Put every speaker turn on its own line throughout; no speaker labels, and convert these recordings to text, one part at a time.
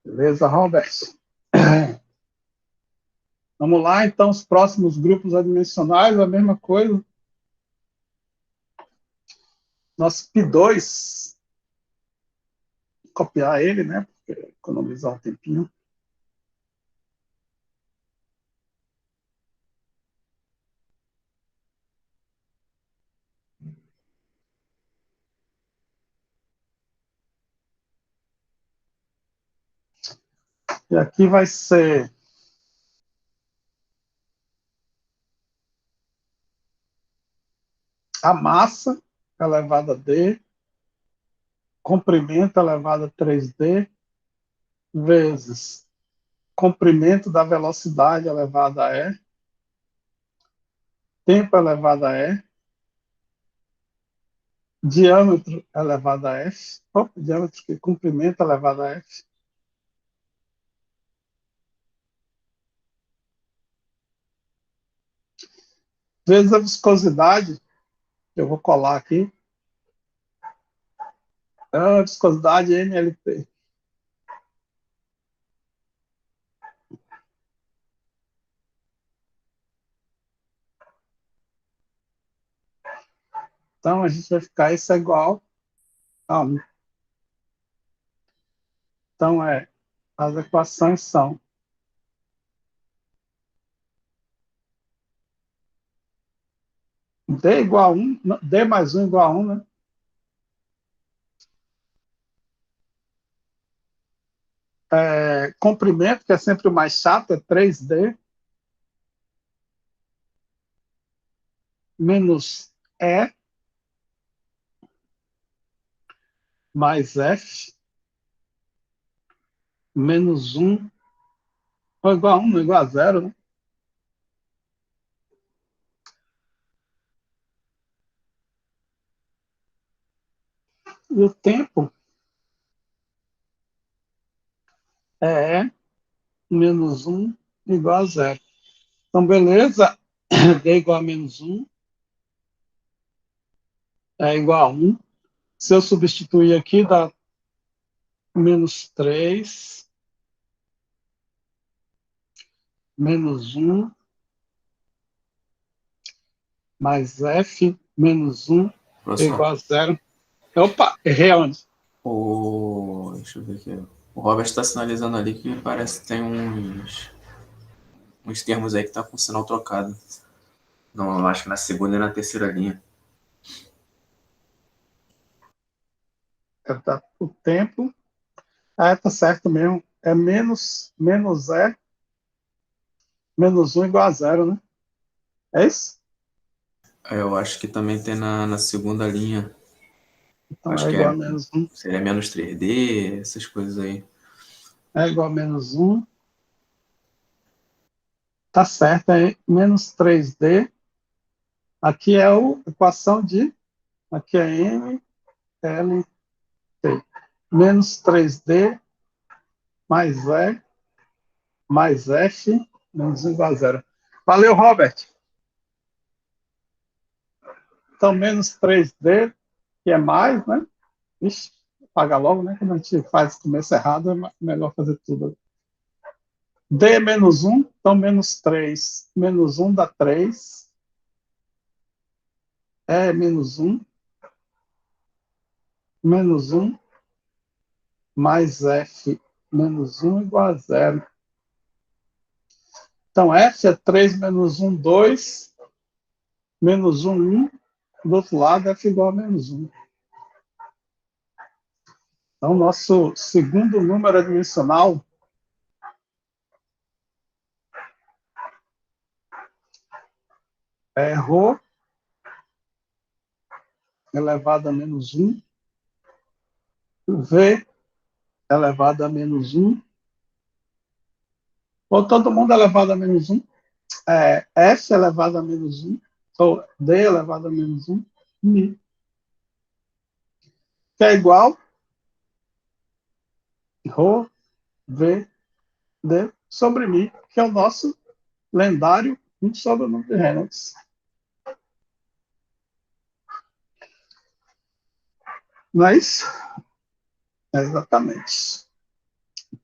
Beleza, Robert? Vamos lá, então, os próximos grupos adimensionais, a mesma coisa. Nosso P2, copiar ele, né? Porque economizar um tempinho. E aqui vai ser a massa elevada a D, comprimento elevado a 3D, vezes comprimento da velocidade elevada a E, tempo elevado a E, diâmetro elevado a F, diâmetro que comprimento elevado a F, vezes a viscosidade, eu vou colar aqui, a viscosidade NLP. Então, a gente vai ficar isso é igual a 1. Então, as equações são D igual a 1, D mais 1 igual a 1, né? Comprimento, que é sempre o mais chato, é 3D, menos E, mais F, menos 1, ou igual a 1, não igual a 0, né? E o tempo é E menos 1 igual a 0. Então, beleza, D igual a menos 1 é igual a 1. Se eu substituir aqui, dá menos 3, menos 1, mais F, menos 1, é
Professor,
igual a 0. Opa, errei onde?
deixa eu ver aqui. O Robert está sinalizando ali que parece que tem uns termos aí que tá com o sinal trocado. Não, acho que na segunda e na terceira linha.
O tempo. Tá certo mesmo. É menos E, menos 1 igual a 0, né? É isso?
Eu acho que também tem na segunda linha.
Então
Acho
é
que
igual a menos 1.
seria menos 3D, essas coisas aí.
É igual a menos 1. Tá certo, é menos 3D. Aqui é a equação de. Aqui é M, L, T. Menos 3D mais E mais F menos 1 igual a 0. Valeu, Robert. Então, menos 3D, que é mais, né? Ixi, paga logo, né? Quando a gente faz começo errado, é melhor fazer tudo. D menos 1, então menos 3. Menos 1 dá 3. E menos 1. Menos 1 mais F menos 1 igual a 0. Então, F é 3 menos 1, 2. Menos 1, 1. Do outro lado, F igual a menos 1. Então, nosso segundo número adimensional é Rho elevado a menos 1, V elevado a menos 1, ou todo mundo elevado a menos 1, F elevado a menos 1, ou D elevado a menos 1, Mi, que é igual Rho, V, D sobre Mi, que é o nosso lendário 1 sobre o número de Reynolds. Não é isso? É exatamente.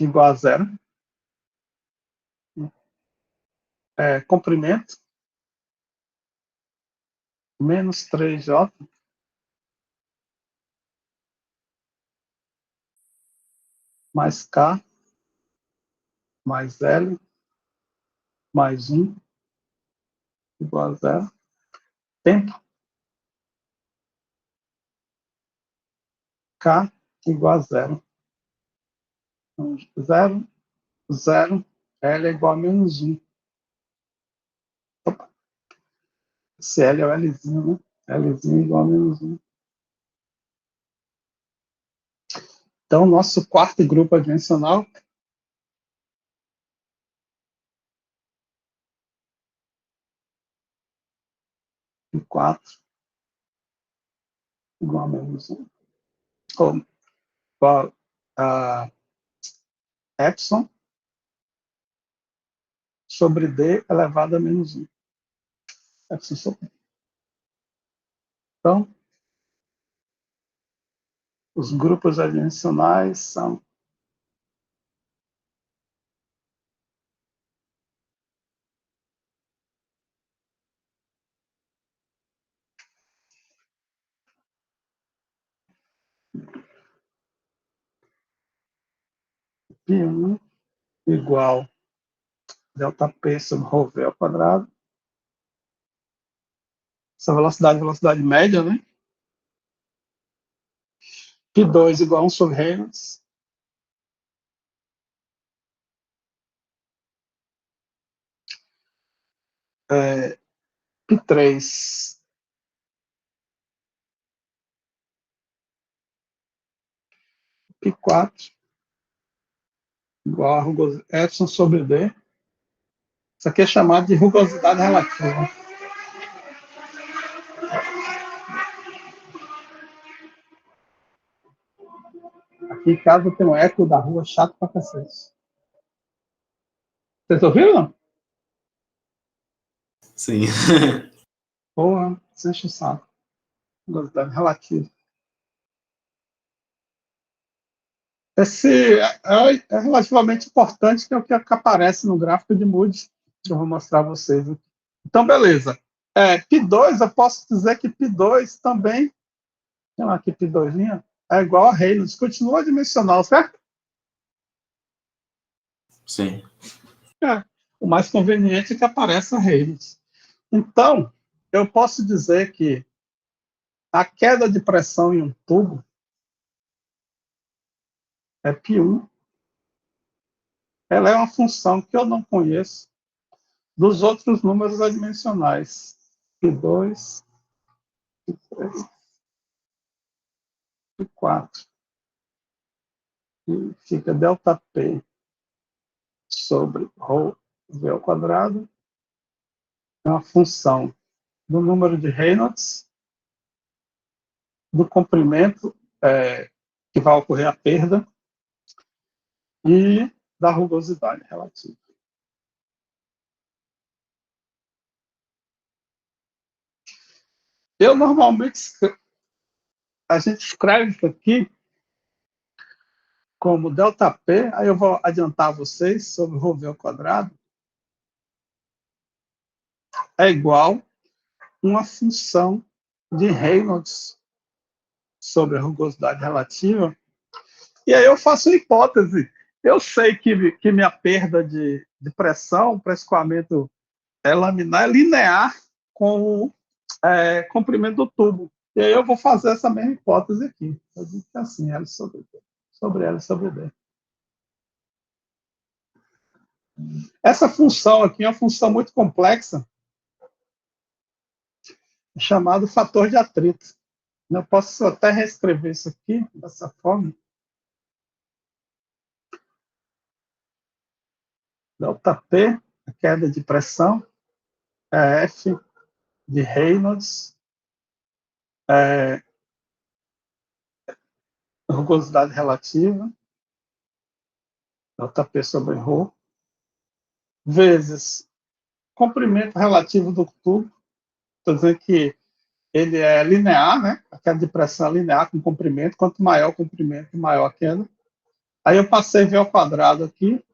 igual a zero. Comprimento, menos 3J, mais K, mais L, mais 1, igual a zero. Tempo, K igual a zero. Então, 0, 0, L é igual a menos 1. Opa. Esse L é o Lzinho, né? Lzinho igual a menos 1. Então, nosso quarto grupo adimensional é 4 igual a menos 1. Ou igual a Epsilon sobre D elevado a menos 1. Epsilon sobre D. Então, os grupos adimensionais são π1 igual delta P sobre ρ V ao quadrado. Essa velocidade é velocidade média, né? π2 igual a 1 sobre Reynolds. π3 π4 igual a Epsilon sobre D. Isso aqui é chamado de rugosidade relativa. Aqui em casa tem um eco da rua chato pra cacete. Vocês ouviram, não?
Sim.
Porra, você enche o saco. Rugosidade relativa. Esse é relativamente importante, que é o que aparece no gráfico de Moody, que eu vou mostrar a vocês. Então, beleza. π2, eu posso dizer que π2 também, tem aqui π2, é igual a Reynolds, continua dimensional, certo?
Sim.
O mais conveniente é que apareça Reynolds. Então, eu posso dizer que a queda de pressão em um tubo é π1. Ela é uma função que eu não conheço dos outros números adimensionais. π2, π3, π4. E fica delta P sobre ρ V ao quadrado. É uma função do número de Reynolds, do comprimento que vai ocorrer a perda e da rugosidade relativa. Eu normalmente, a gente escreve isso aqui como ΔP, aí eu vou adiantar a vocês sobre ρ V ao quadrado, é igual uma função de Reynolds sobre a rugosidade relativa. E aí eu faço uma hipótese. Eu sei que minha perda de pressão para escoamento laminar é linear com o comprimento do tubo. E aí eu vou fazer essa mesma hipótese aqui. Eu digo que é assim, L sobre D, sobre L sobre D. Essa função aqui é uma função muito complexa, chamada fator de atrito. Eu posso até reescrever isso aqui dessa forma. ΔP, a queda de pressão, é F de Reynolds, rugosidade relativa, ΔP sobre ρ, vezes comprimento relativo do tubo. Estou dizendo que ele é linear, né? A queda de pressão é linear com comprimento. Quanto maior o comprimento, maior a queda. Aí eu passei V ao quadrado aqui,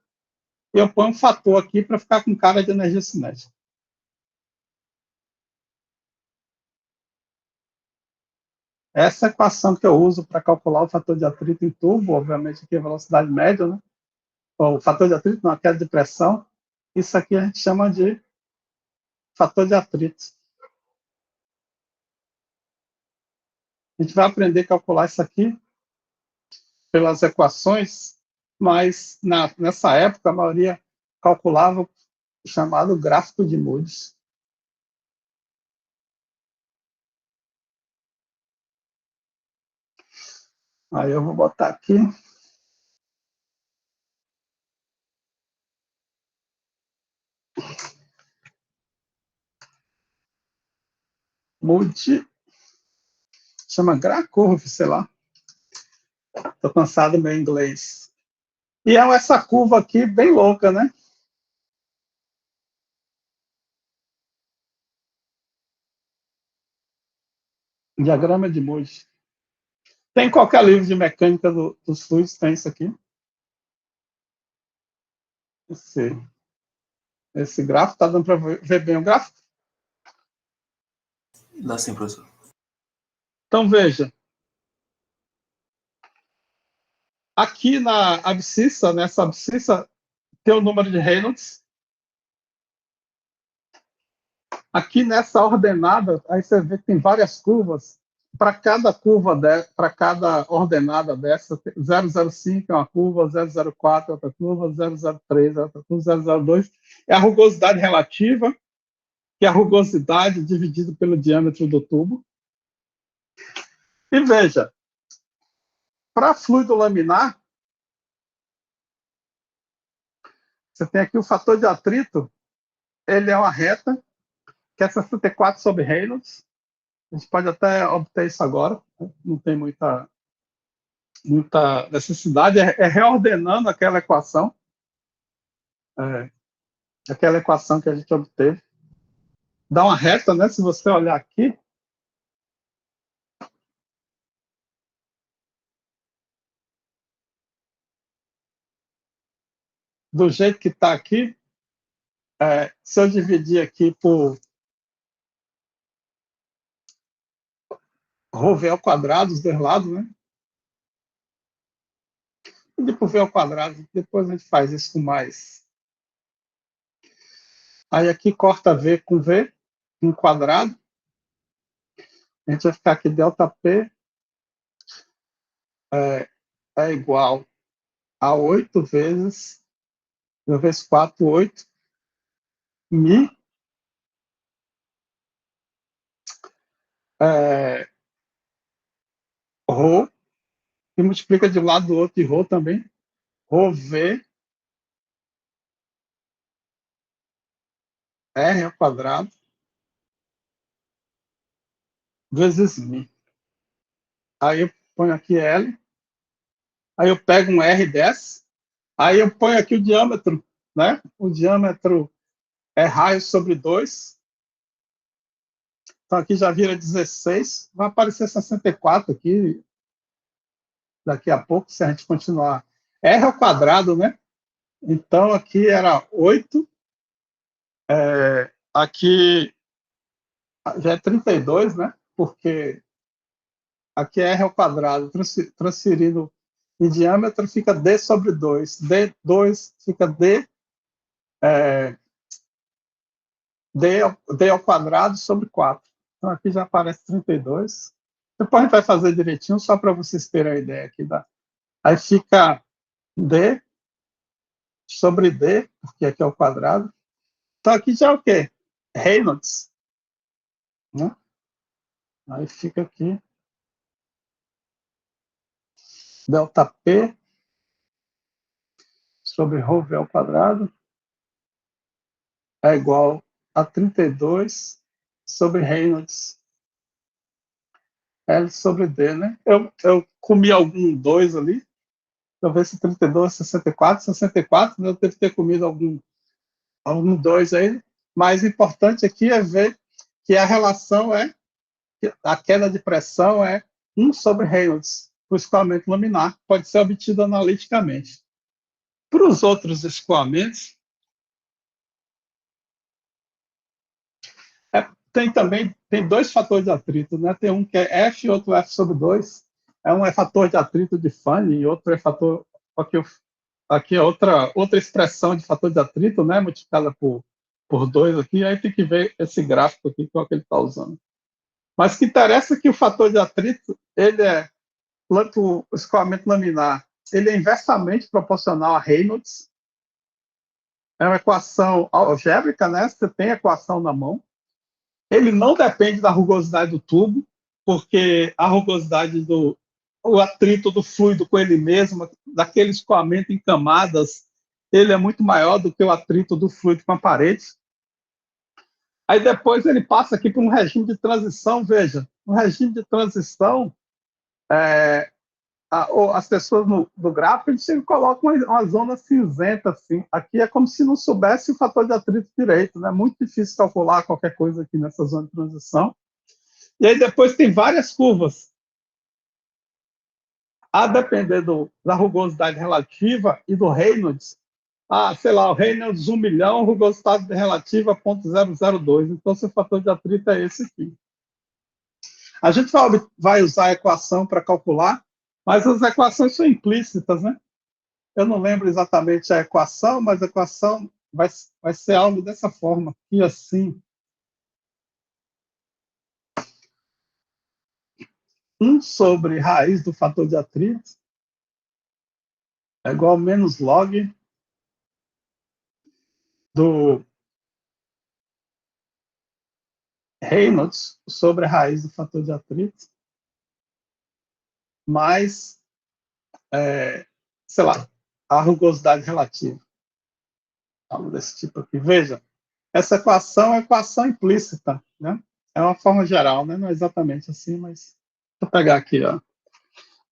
e eu ponho um fator aqui para ficar com cara de energia cinética. Essa equação que eu uso para calcular o fator de atrito em tubo, obviamente aqui é a velocidade média, né? O fator de atrito, não, a queda de pressão, isso aqui a gente chama de fator de atrito. A gente vai aprender a calcular isso aqui pelas equações, mas nessa época a maioria calculava o chamado gráfico de Moody's. Aí eu vou botar aqui. Moody, chama Graph-Curve, sei lá. Estou cansado do meu inglês. E é essa curva aqui bem louca, né? Diagrama de Moody. Tem qualquer livro de mecânica dos fluidos, tem isso aqui. Esse gráfico, está dando para ver bem o gráfico?
Dá sim, professor.
Então, veja. Aqui na abscissa, nessa abscissa, tem o número de Reynolds. Aqui nessa ordenada, aí você vê que tem várias curvas. Para cada curva, para cada ordenada dessa, 005 é uma curva, 004 é outra curva, 003 é outra curva, 002 é a rugosidade relativa, que é a rugosidade dividida pelo diâmetro do tubo. E veja, para fluido laminar, você tem aqui o fator de atrito, ele é uma reta, que é 64 sobre Reynolds. A gente pode até obter isso agora, não tem muita necessidade, é reordenando aquela equação que a gente obteve. Dá uma reta, né? Se você olhar aqui, do jeito que está aqui, se eu dividir aqui por ρV ao quadrado, os dois lados, né? E por V ao quadrado, depois a gente faz isso com mais. Aí aqui corta V com V, um quadrado. A gente vai ficar aqui ΔP é igual a 8 vezes 4, 8, mi, ρ, e multiplica de um lado do outro, e ρ também, ρV, R ao quadrado, vezes mi. Aí eu ponho aqui L, aí eu pego um R dessa, aí eu ponho aqui o diâmetro, né? O diâmetro é raio sobre 2. Então aqui já vira 16, vai aparecer 64 aqui, daqui a pouco, se a gente continuar. R ao quadrado, né? Então aqui era 8, aqui já é 32, né? Porque aqui é R ao quadrado, transferindo em diâmetro, fica D sobre 2. D2 fica D ao quadrado sobre 4. Então, aqui já aparece 32. Depois a gente vai fazer direitinho, só para vocês terem a ideia aqui. Aí fica D sobre D, porque aqui é o quadrado. Então, aqui já é o quê? Reynolds. Né? Aí fica aqui ΔP sobre ρV ao quadrado é igual a 32 sobre Reynolds L sobre D, né? Eu comi algum 2 ali. Deixa eu ver se 32, 64. 64, né? Eu devo ter comido algum 2 aí. Mas o importante aqui é ver que a relação que a queda de pressão é 1 sobre Reynolds. o escoamento laminar, pode ser obtido analiticamente. Para os outros escoamentos, tem dois fatores de atrito, né? Tem um que é F e outro F sobre 2. Um é fator de atrito de Fanning e outro é fator... Aqui é outra expressão de fator de atrito, né? Multiplicada por 2 aqui. Aí tem que ver esse gráfico aqui, qual que ele está usando. Mas o que interessa é que o fator de atrito, o escoamento laminar, ele é inversamente proporcional a Reynolds. É uma equação algébrica, né? Você tem a equação na mão. Ele não depende da rugosidade do tubo, porque a rugosidade o atrito do fluido com ele mesmo, daquele escoamento em camadas, ele é muito maior do que o atrito do fluido com a parede. Aí depois ele passa aqui para um regime de transição. Veja, no regime de transição, as pessoas no gráfico, eles colocam uma zona cinzenta, assim. Aqui é como se não soubesse o fator de atrito direito, né? Muito difícil calcular qualquer coisa aqui nessa zona de transição. E aí depois tem várias curvas. A depender da rugosidade relativa e do Reynolds, sei lá, o Reynolds 1 milhão, rugosidade relativa 0,002. Então, seu fator de atrito é esse aqui. A gente vai usar a equação para calcular, mas as equações são implícitas, né? Eu não lembro exatamente a equação, mas a equação vai ser algo dessa forma, aqui assim. 1 sobre raiz do fator de atrito é igual a menos log do Reynolds sobre a raiz do fator de atrito mais, sei lá, a rugosidade relativa. Algo desse tipo aqui. Veja, essa equação é equação implícita, né? É uma forma geral, né? Não é exatamente assim, mas vou pegar aqui, ó,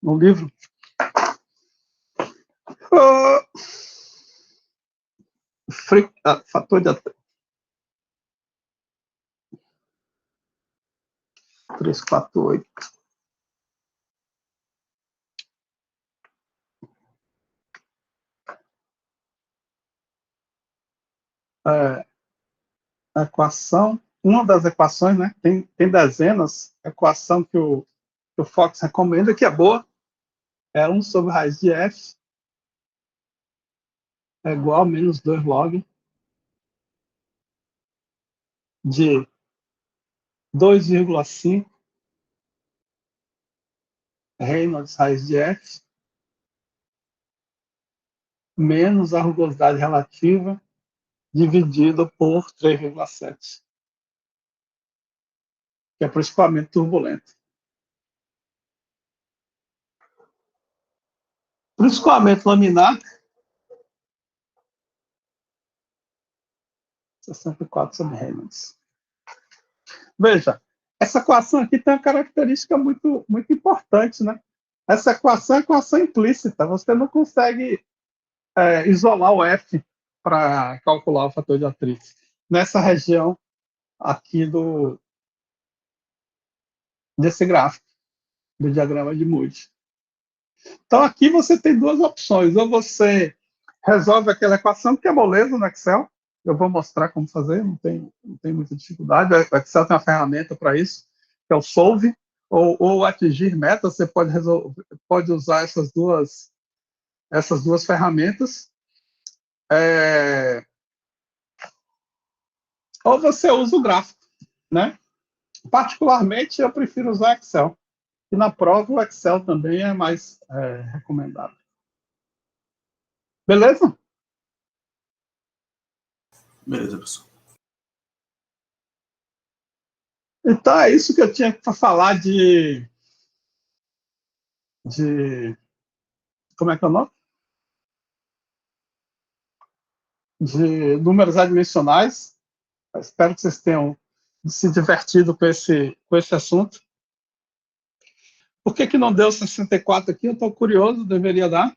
no livro. Fator de atrito. 348. A equação, uma das equações, né? Tem dezenas, a equação que o Fox recomenda, que é boa, é 1 sobre raiz de f é igual a menos 2 log de 2,5 Reynolds raiz de f menos a rugosidade relativa dividido por 3,7, que é para o escoamento turbulento. Para o escoamento laminar, 64 sobre Reynolds. Veja, essa equação aqui tem uma característica muito, muito importante, né? Essa equação é equação implícita. Você não consegue isolar o F para calcular o fator de atrito nessa região aqui desse gráfico, do diagrama de Moody. Então, aqui você tem duas opções. Ou você resolve aquela equação, que é moleza no Excel. Eu vou mostrar como fazer, não tem muita dificuldade. O Excel tem uma ferramenta para isso, que é o Solve, ou atingir meta. Você pode usar essas duas ferramentas. Ou você usa o gráfico, né? Particularmente, eu prefiro usar Excel. E na prova, o Excel também é mais recomendado. Beleza?
Beleza, professor.
Então, é isso que eu tinha para falar de... Como é que é o nome? De números adimensionais. Eu espero que vocês tenham se divertido com esse assunto. Por que não deu 64 aqui? Eu estou curioso, deveria dar.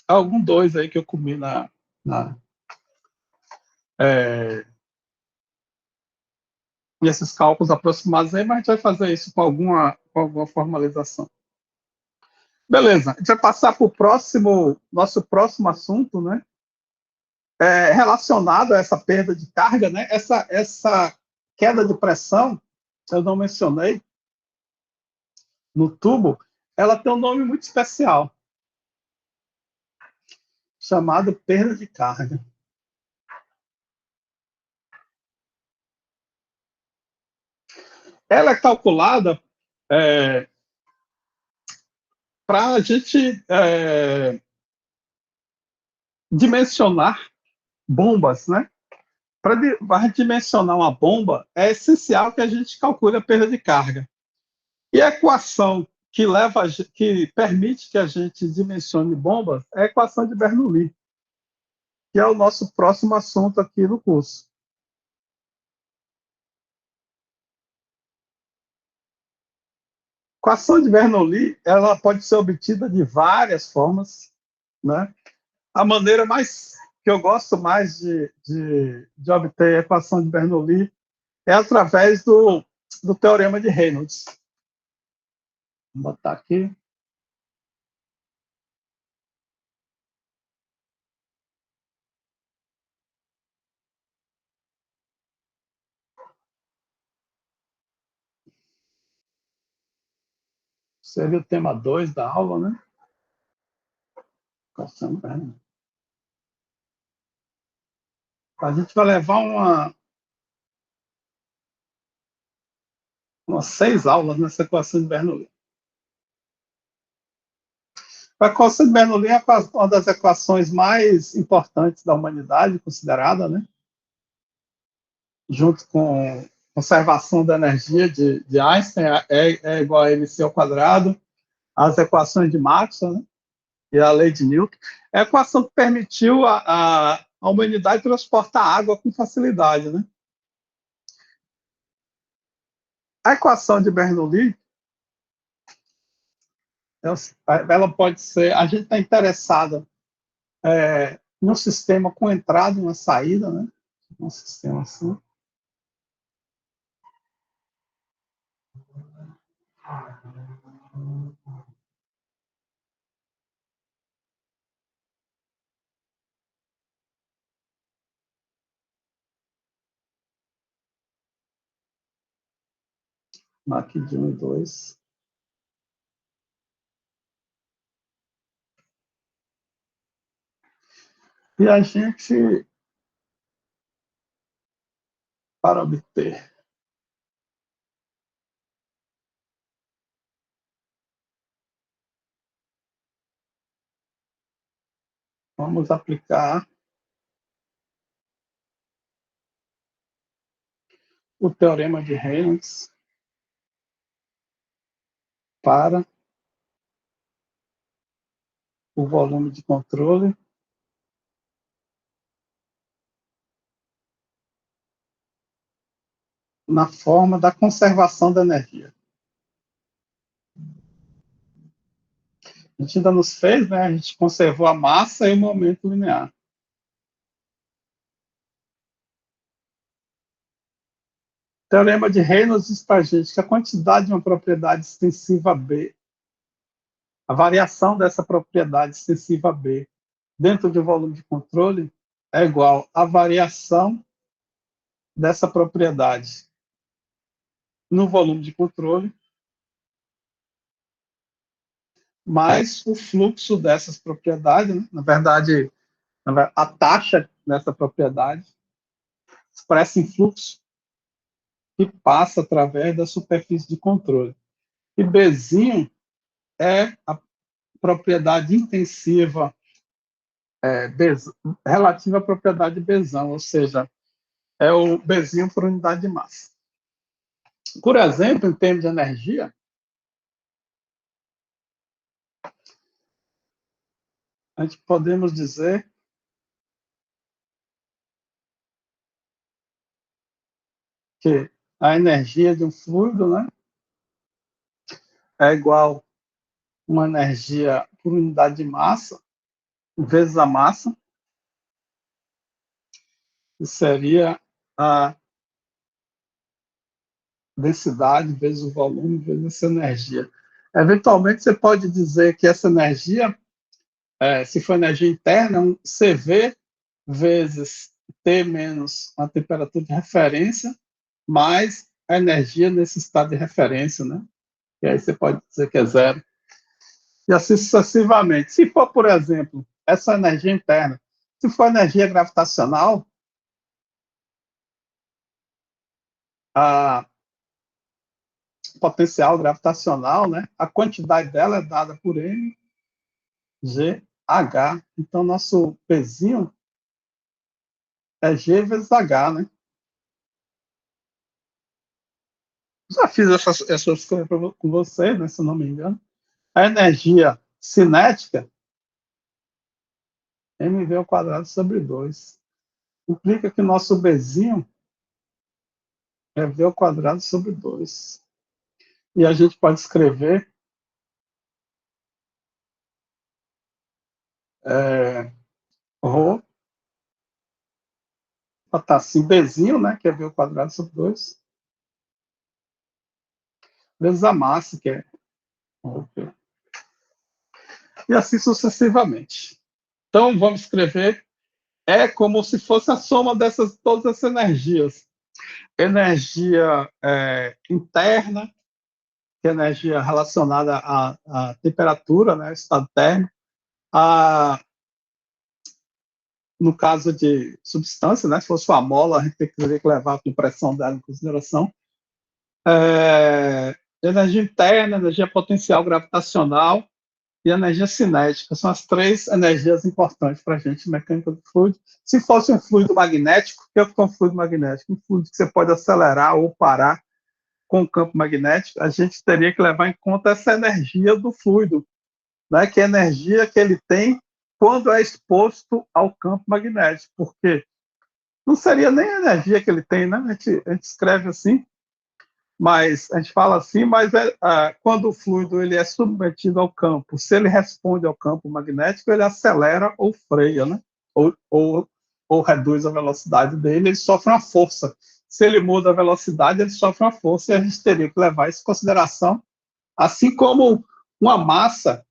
Algum 2 aí que eu comi nesses cálculos aproximados aí, mas a gente vai fazer isso com com alguma formalização. Beleza, a gente vai passar para o nosso próximo assunto, né? Relacionado a essa perda de carga, né? Essa queda de pressão, eu não mencionei, no tubo, ela tem um nome muito especial, chamado perda de carga. Ela é calculada para a gente dimensionar bombas, né? Para dimensionar uma bomba, é essencial que a gente calcule a perda de carga. E a equação que permite que a gente dimensione bombas é a equação de Bernoulli, que é o nosso próximo assunto aqui no curso. A equação de Bernoulli, ela pode ser obtida de várias formas, né? A maneira que eu gosto mais de obter a equação de Bernoulli é através do teorema de Reynolds. Vou botar aqui. Seria o tema 2 da aula, né? Equação de Bernoulli. A gente vai levar umas 6 aulas nessa equação de Bernoulli. A equação de Bernoulli é uma das equações mais importantes da humanidade, considerada, né? Junto com conservação da energia de Einstein, é igual a mc ao quadrado, as equações de Maxwell, né? E a lei de Newton. É a equação que permitiu a humanidade transportar água com facilidade, né? A equação de Bernoulli, ela pode ser... A gente está interessado num sistema com entrada e uma saída, né? Um sistema assim. Aqui de 1 e 2. E a gente, para obter vamos aplicar o teorema de Reynolds para o volume de controle na forma da conservação da energia. A gente ainda nos fez, né? A gente conservou a massa e o momento linear. O teorema de Reynolds diz para a gente que a quantidade de uma propriedade extensiva B, a variação dessa propriedade extensiva B dentro de um volume de controle é igual à variação dessa propriedade no volume de controle mais o fluxo dessas propriedades, né? Na verdade, a taxa dessa propriedade expressa em fluxo que passa através da superfície de controle. E Bzinho é a propriedade intensiva relativa à propriedade Bzão, ou seja, é o Bzinho por unidade de massa. Por exemplo, em termos de energia, a gente podemos dizer que a energia de um fluido, né, é igual a uma energia por unidade de massa vezes a massa, que seria a densidade vezes o volume vezes essa energia. Eventualmente, você pode dizer que essa energia, se for energia interna, é um CV vezes T menos a temperatura de referência, mais a energia nesse estado de referência, né? E aí você pode dizer que é zero. E assim sucessivamente. Se for, por exemplo, essa energia interna, se for energia gravitacional, a potencial gravitacional, né, a quantidade dela é dada por mgh. Então, nosso pezinho é G vezes H, né? Já fiz essas coisas com você, né, se eu não me engano. A energia cinética, mv ao quadrado sobre 2. Implica que nosso Bzinho é v ao quadrado sobre 2. E a gente pode escrever ρ, tá assim, Bzinho, né, que é v ao quadrado sobre 2, vezes a massa, que é ρ. E assim sucessivamente. Então, vamos escrever, é como se fosse a soma dessas todas essas energias. Energia interna, que é energia relacionada à temperatura, né, estado térmico, no caso de substância, né, se fosse uma mola, a gente teria que levar a compressão dela em consideração. Energia interna, energia potencial gravitacional e energia cinética. São as três energias importantes para a gente, mecânica do fluido. Se fosse um fluido magnético, o que é um fluido magnético? Um fluido que você pode acelerar ou parar com o campo magnético, a gente teria que levar em conta essa energia do fluido, né, que é a energia que ele tem quando é exposto ao campo magnético, porque não seria nem a energia que ele tem, né? A gente escreve assim, mas a gente fala assim, mas quando o fluido ele é submetido ao campo, se ele responde ao campo magnético, ele acelera ou freia, né? Ou reduz a velocidade dele, ele sofre uma força. Se ele muda a velocidade, ele sofre uma força, e a gente teria que levar isso em consideração, assim como uma massa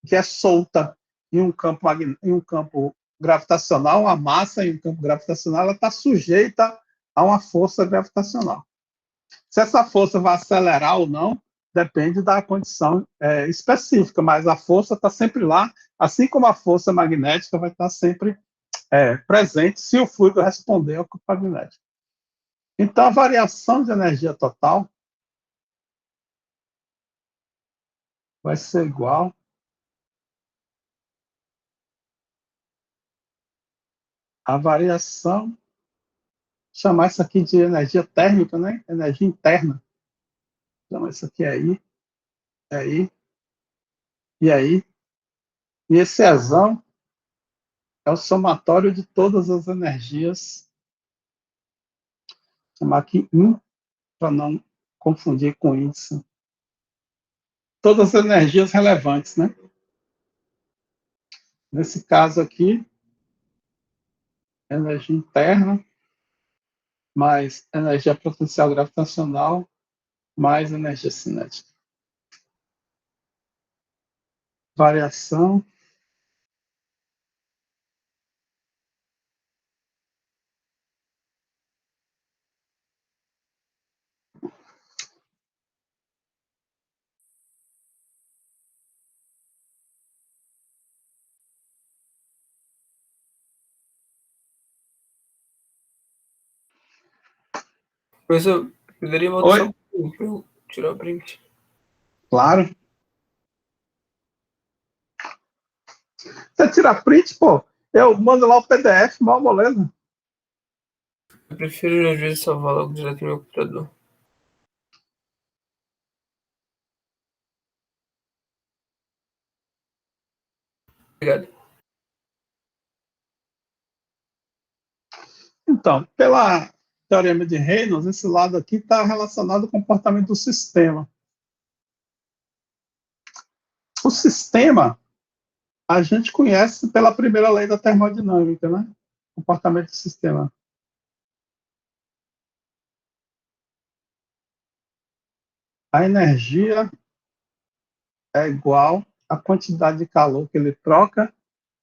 que é solta em um campo gravitacional, uma massa em um campo gravitacional, ela está sujeita a uma força gravitacional. Se essa força vai acelerar ou não, depende da condição específica, mas a força está sempre lá, assim como a força magnética vai estar sempre presente se o fluido responder ao campo magnético. Então, a variação de energia total vai ser igual à variação, chamar isso aqui de energia térmica, né? Energia interna. Então, isso aqui é aí, e aí. E esse exão é o somatório de todas as energias. Vou chamar aqui para não confundir com índice. Todas as energias relevantes, né? Nesse caso aqui, energia interna, mais energia potencial gravitacional, mais energia cinética. Variação
Professor, poderia voltar só
Oi?
um pouquinho para eu tirar o print?
Claro. Você tira print, pô, eu mando lá o PDF, mal moleza.
Eu prefiro, às vezes, salvar logo direto no meu computador. Obrigado.
Então, pela teorema de Reynolds, esse lado aqui está relacionado ao comportamento do sistema. O sistema a gente conhece pela primeira lei da termodinâmica, né? Comportamento do sistema. a energia é igual à quantidade de calor que ele troca,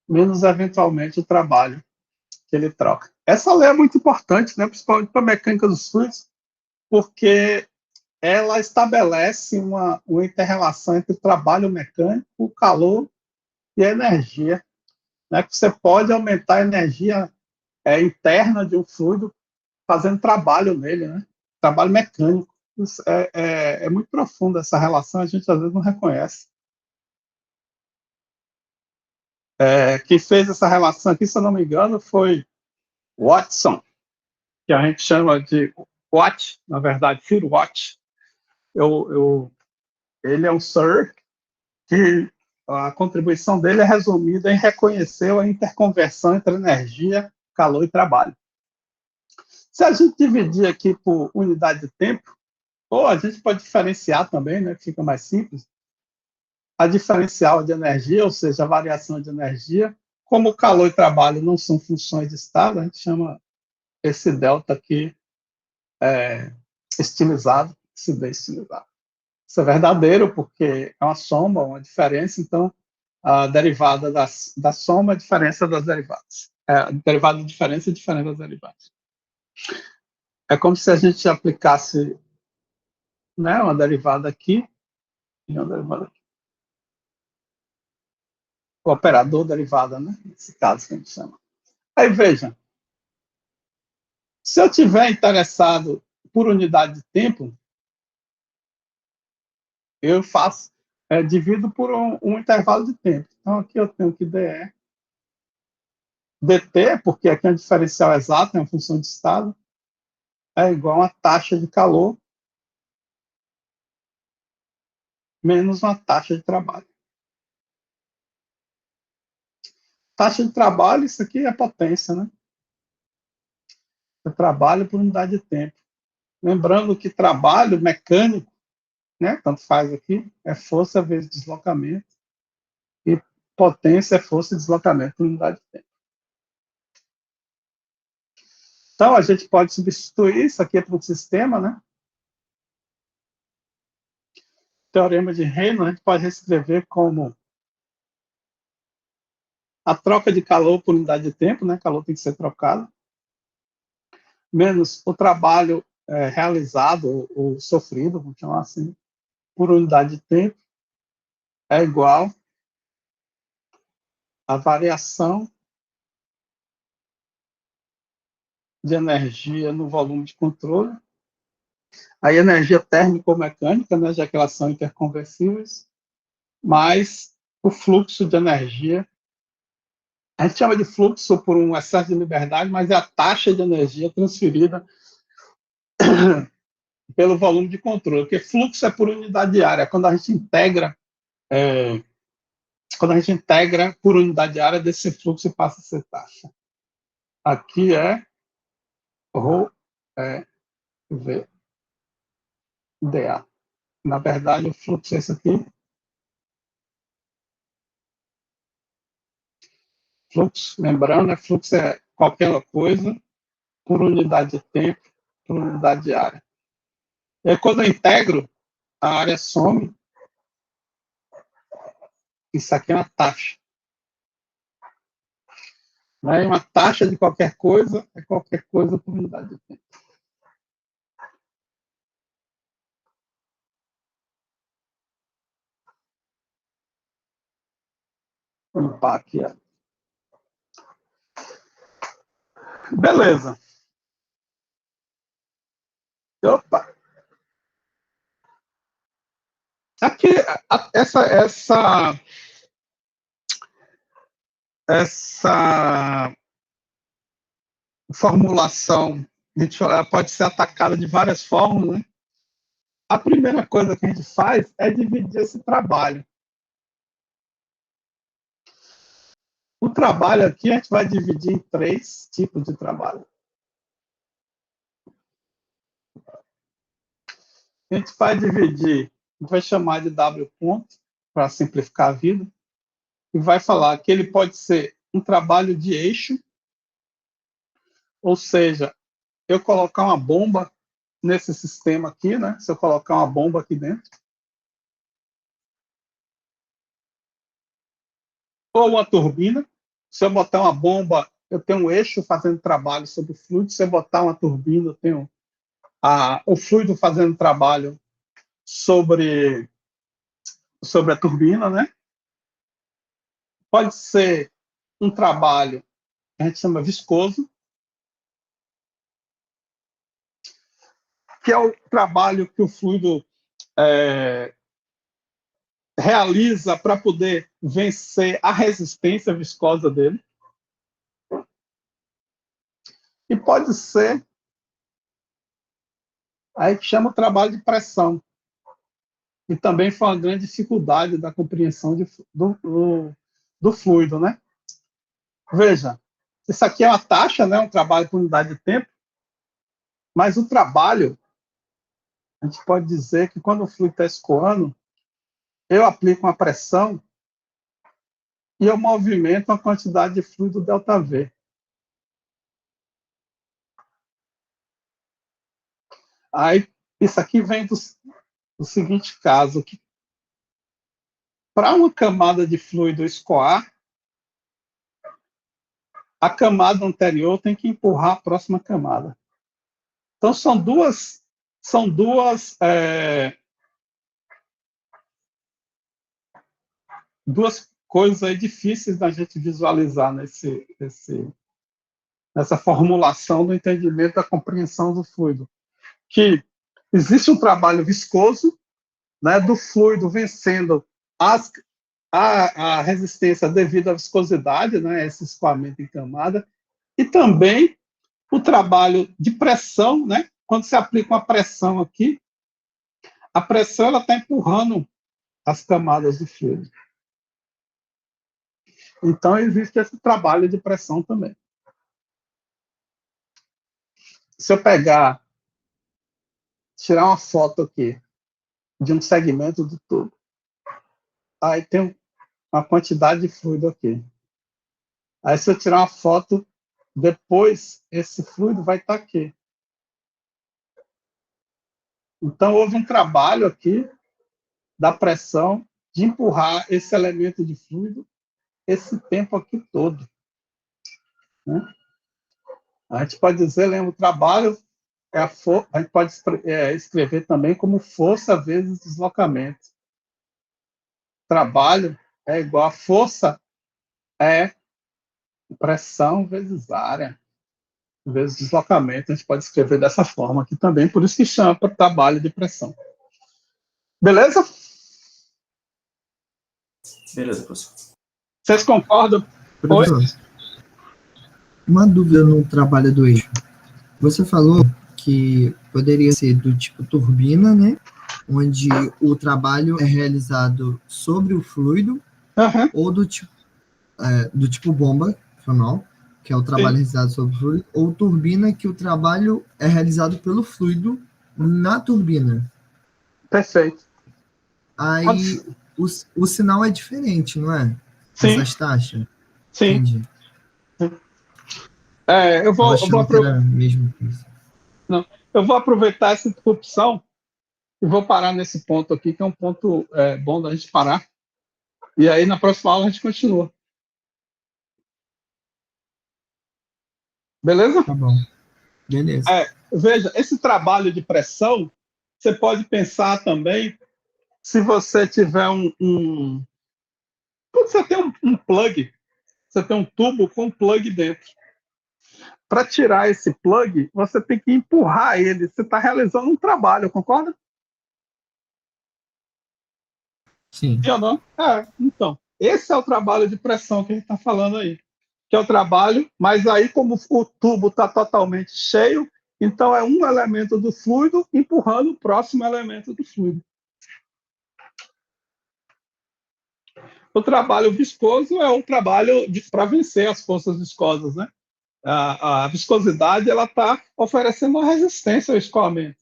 menos eventualmente o trabalho que ele troca. Essa lei é muito importante, né, principalmente para a mecânica dos fluidos, porque ela estabelece uma inter-relação entre o trabalho mecânico, o calor e a energia, né, que você pode aumentar a energia interna de um fluido fazendo trabalho nele, né, trabalho mecânico. Isso é muito profunda essa relação, a gente às vezes não reconhece. Quem fez essa relação aqui, se eu não me engano, foi Watson, que a gente chama de Watt, na verdade, Sir Watt. Ele é um Sir que a contribuição dele é resumida em reconhecer a interconversão entre energia, calor e trabalho. Se a gente dividir aqui por unidade de tempo, ou a gente pode diferenciar também, né, que fica mais simples, a diferencial de energia, ou seja, a variação de energia, como calor e trabalho não são funções de estado, a gente chama esse delta aqui estilizado, esse D estilizado. Isso é verdadeiro porque é uma soma, uma diferença, então a derivada da soma é a diferença das derivadas. A derivada da diferença é a diferença das derivadas. É como se a gente aplicasse, né, uma derivada aqui e uma derivada aqui. O operador derivada, né, nesse caso que a gente chama. Aí veja, se eu tiver interessado por unidade de tempo, eu faço, divido por um intervalo de tempo. Então aqui eu tenho que dE dt, porque aqui é um diferencial exato, é uma função de estado, é igual a taxa de calor menos uma taxa de trabalho. Taxa de trabalho, isso aqui é potência, né? É trabalho por unidade de tempo. Lembrando que trabalho mecânico, né, tanto faz aqui, é força vezes deslocamento, e potência é força e deslocamento por unidade de tempo. Então, a gente pode substituir isso aqui para o sistema, né? Teorema de Reynolds, a gente pode reescrever como a troca de calor por unidade de tempo, né? Calor tem que ser trocado, menos o trabalho realizado ou sofrido, vamos chamar assim, por unidade de tempo, é igual à variação de energia no volume de controle, aí energia térmica ou mecânica, né, já que elas são interconversíveis, mais o fluxo de energia. A gente chama de fluxo por um excesso de liberdade, mas é a taxa de energia transferida pelo volume de controle, porque fluxo é por unidade de área. Quando a gente integra por unidade de área, desse fluxo passa a ser taxa. Aqui é ρ v dA. Na verdade, o fluxo é esse aqui. Fluxo, lembrando, fluxo é qualquer coisa por unidade de tempo, por unidade de área. E aí, quando eu integro, a área some. Isso aqui é uma taxa. Né? Uma taxa de qualquer coisa é qualquer coisa por unidade de tempo. Vou limpar aqui. Ó. Beleza. Opa. Aqui, essa formulação ela pode ser atacada de várias formas, né? A primeira coisa que a gente faz é dividir esse trabalho. O trabalho aqui a gente vai dividir em 3 tipos de trabalho. A gente vai dividir, a gente vai chamar de W ponto, para simplificar a vida, e vai falar que ele pode ser um trabalho de eixo, ou seja, eu colocar uma bomba nesse sistema aqui, né? Se eu colocar uma bomba aqui dentro, ou uma turbina, se eu botar uma bomba, eu tenho um eixo fazendo trabalho sobre o fluido, se eu botar uma turbina, eu tenho o fluido fazendo trabalho sobre a turbina, né? Pode ser um trabalho que a gente chama viscoso, que é o trabalho que o fluido realiza para poder vencer a resistência viscosa dele. E pode ser aí que chama o trabalho de pressão, e também foi uma grande dificuldade da compreensão do fluido, né? Veja, isso aqui é uma taxa, né? Um trabalho por unidade de tempo, mas o trabalho, a gente pode dizer que quando o fluido está escoando, eu aplico uma pressão e eu movimento a quantidade de fluido ΔV. Aí, isso aqui vem do seguinte caso, que para uma camada de fluido escoar, a camada anterior tem que empurrar a próxima camada. Então, são duas coisas aí difíceis da gente visualizar nessa formulação do entendimento da compreensão do fluido. Que existe um trabalho viscoso, né, do fluido vencendo a resistência devido à viscosidade, né, esse escoamento em camada, e também o trabalho de pressão, né, quando se aplica uma pressão aqui, a pressão está empurrando as camadas do fluido. Então, existe esse trabalho de pressão também. Se eu tirar uma foto aqui de um segmento do tubo, aí tem uma quantidade de fluido aqui. Aí, se eu tirar uma foto, depois esse fluido vai estar aqui. Então, houve um trabalho aqui da pressão de empurrar esse elemento de fluido esse tempo aqui todo, né? A gente pode dizer, lembra, o trabalho a gente pode escrever também como força vezes deslocamento. Trabalho é igual a força pressão vezes área vezes deslocamento. A gente pode escrever dessa forma aqui também, por isso que chama trabalho de pressão. Beleza?
Beleza, professor.
Vocês concordam?
Professor, uma dúvida no trabalho do eixo. Você falou que poderia ser do tipo turbina, né? Onde o trabalho é realizado sobre o fluido, ou do tipo bomba, que é o trabalho realizado sobre o fluido, ou turbina, que o trabalho é realizado pelo fluido na turbina.
Perfeito.
Aí o sinal é diferente, não é?
Sim.
Essas taxas.
Sim.
Entendi.
Eu vou aproveitar essa interrupção e vou parar nesse ponto aqui, que é um ponto bom da gente parar. E aí, na próxima aula, a gente continua. Beleza?
Tá bom. Beleza.
Veja, esse trabalho de pressão, você pode pensar também, se você tiver quando você tem um plug, você tem um tubo com um plug dentro. Para tirar esse plug, você tem que empurrar ele. Você está realizando um trabalho, concorda?
Sim.
Sim ou não? Então, esse é o trabalho de pressão que a gente está falando aí. Que é o trabalho, mas aí como o tubo está totalmente cheio, então é um elemento do fluido empurrando o próximo elemento do fluido. O trabalho viscoso é o trabalho para vencer as forças viscosas, né? A viscosidade ela está oferecendo uma resistência ao escoamento.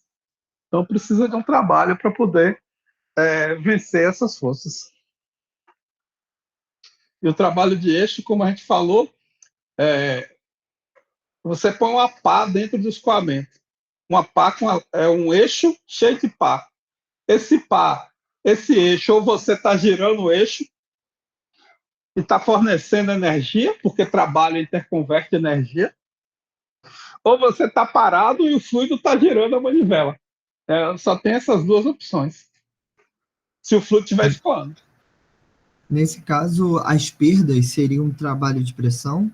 Então precisa de um trabalho para poder vencer essas forças. E o trabalho de eixo, como a gente falou, você põe uma pá dentro do escoamento. uma pá é um eixo cheio de pá. Esse eixo, ou você está girando o eixo e está fornecendo energia, porque trabalho interconverte energia, ou você está parado e o fluido está girando a manivela. Só tem essas duas opções. Se o fluido estiver escoando.
Nesse caso, as perdas seriam um trabalho de pressão?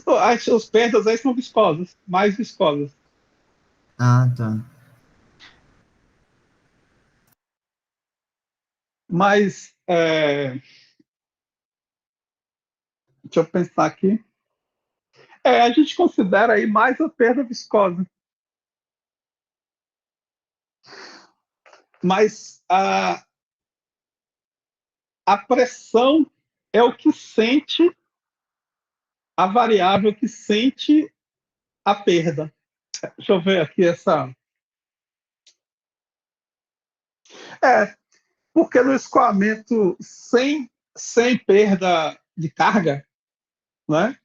As perdas aí são viscosas, mais viscosas.
Ah, tá.
Mas, deixa eu pensar aqui. A gente considera aí mais a perda viscosa. Mas a pressão é o que sente, a variável que sente a perda. Deixa eu ver aqui essa. Porque no escoamento sem perda de carga, né,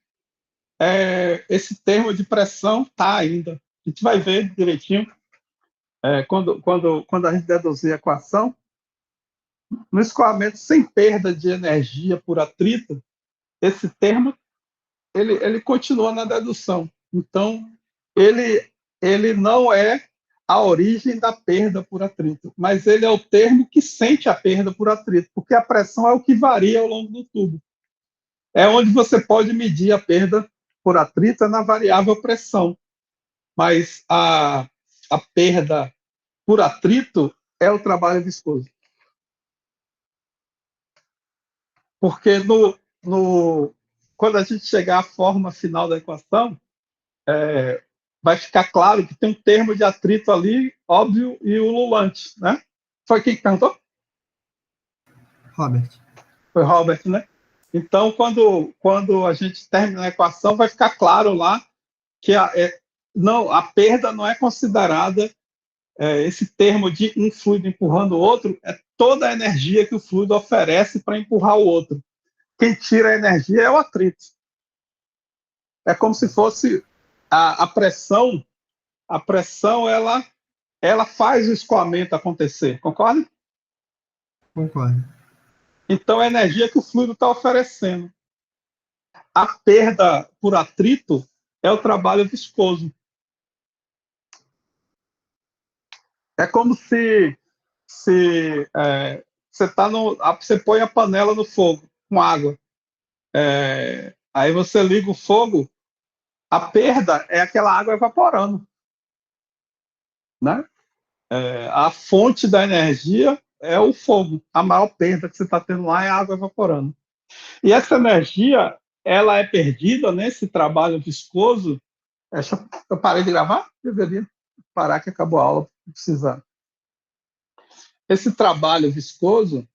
esse termo de pressão está ainda. A gente vai ver direitinho quando a gente deduzir a equação. No escoamento sem perda de energia por atrito, esse termo ele continua na dedução. Então, ele não é a origem da perda por atrito, mas ele é o termo que sente a perda por atrito, porque a pressão é o que varia ao longo do tubo. É onde você pode medir a perda por atrito na variável pressão, mas a perda por atrito é o trabalho viscoso. Porque quando a gente chegar à forma final da equação, vai ficar claro que tem um termo de atrito ali, óbvio, e ululante, né? Foi quem que perguntou?
Robert.
Foi Robert, né? Então, quando a gente termina a equação, vai ficar claro lá que a perda não é considerada esse termo de um fluido empurrando o outro, é toda a energia que o fluido oferece para empurrar o outro. Quem tira a energia é o atrito. É como se fosse a pressão. A pressão, ela faz o escoamento acontecer, concorda?
Concordo.
Então, a energia que o fluido está oferecendo. A perda por atrito é o trabalho viscoso. É como se você põe a panela no fogo com água. Aí você liga o fogo, a perda é aquela água evaporando, né? A fonte da energia é o fogo. A maior perda que você está tendo lá é a água evaporando. E essa energia, ela é perdida nesse trabalho viscoso. Eu parei de gravar? Deveria parar que acabou a aula, precisando. Esse trabalho viscoso,